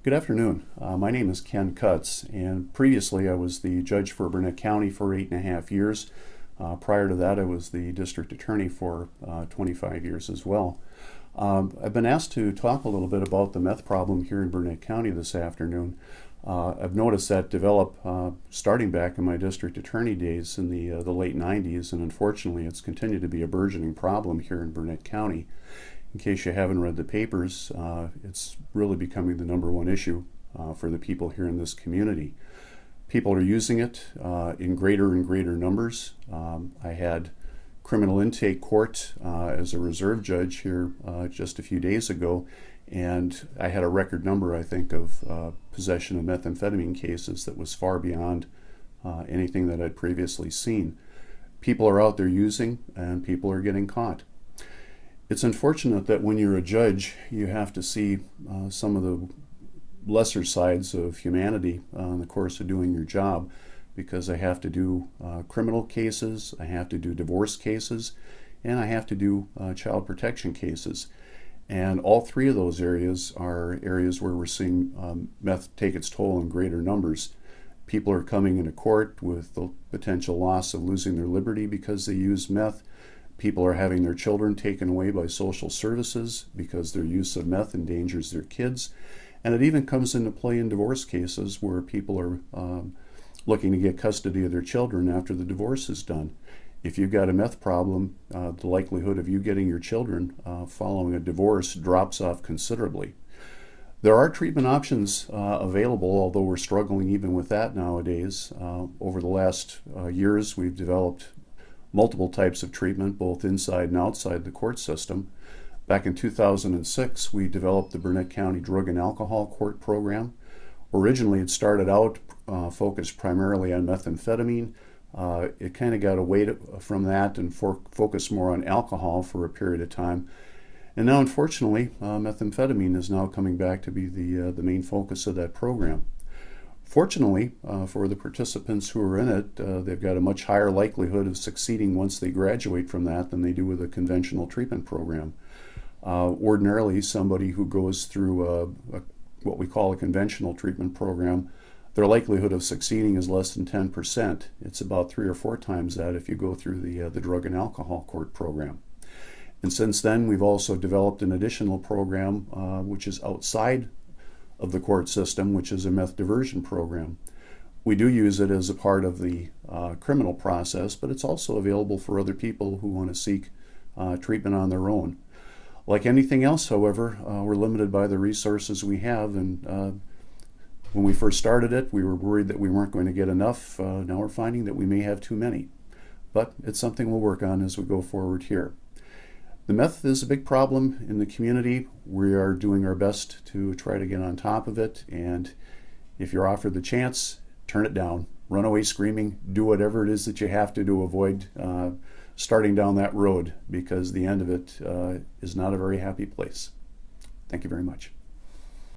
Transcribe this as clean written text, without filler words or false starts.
Good afternoon. My name is Ken Kutz, and previously I was the judge for Burnett County for 8.5 years. Prior to that, I was the district attorney for 25 years as well. I've been asked to talk a little bit about the meth problem here in Burnett County this afternoon. I've noticed that develop starting back in my district attorney days in the late 90s, and unfortunately it's continued to be a burgeoning problem here in Burnett County. In case you haven't read the papers, it's really becoming the #1 issue for the people here in this community. People are using it in greater and greater numbers. I had criminal intake court as a reserve judge here just a few days ago, and I had a record number, I think, of possession of methamphetamine cases that was far beyond anything that I'd previously seen. People are out there using, and people are getting caught. It's unfortunate that when you're a judge, you have to see some of the lesser sides of humanity in the course of doing your job, because I have to do criminal cases, I have to do divorce cases, and I have to do child protection cases. And all three of those areas are areas where we're seeing meth take its toll in greater numbers. People are coming into court with the potential loss of losing their liberty because they use meth. People are having their children taken away by social services because their use of meth endangers their kids. And it even comes into play in divorce cases where people are looking to get custody of their children after the divorce is done. If you've got a meth problem, the likelihood of you getting your children following a divorce drops off considerably. There are treatment options available, although we're struggling even with that nowadays. Over the last years, we've developed multiple types of treatment, both inside and outside the court system. Back in 2006, we developed the Burnett County Drug and Alcohol Court Program. Originally, it started out focused primarily on methamphetamine. It kind of got away from that and focused more on alcohol for a period of time. And now, unfortunately, methamphetamine is now coming back to be the main focus of that program. Fortunately, for the participants who are in it, they've got a much higher likelihood of succeeding once they graduate from that than they do with a conventional treatment program. Ordinarily, somebody who goes through what we call a conventional treatment program, their likelihood of succeeding is less than 10%. It's about 3 or 4 times that if you go through the Drug and Alcohol Court Program. And since then, we've also developed an additional program which is outside of the court system, which is a meth diversion program. We do use it as a part of the criminal process, but it's also available for other people who want to seek treatment on their own. Like anything else, however, we're limited by the resources we have, and when we first started it, we were worried that we weren't going to get enough. Now we're finding that we may have too many, but it's something we'll work on as we go forward here. The meth is a big problem in the community. We are doing our best to try to get on top of it, and if you're offered the chance, turn it down. Run away screaming, do whatever it is that you have to avoid starting down that road, because the end of it is not a very happy place. Thank you very much.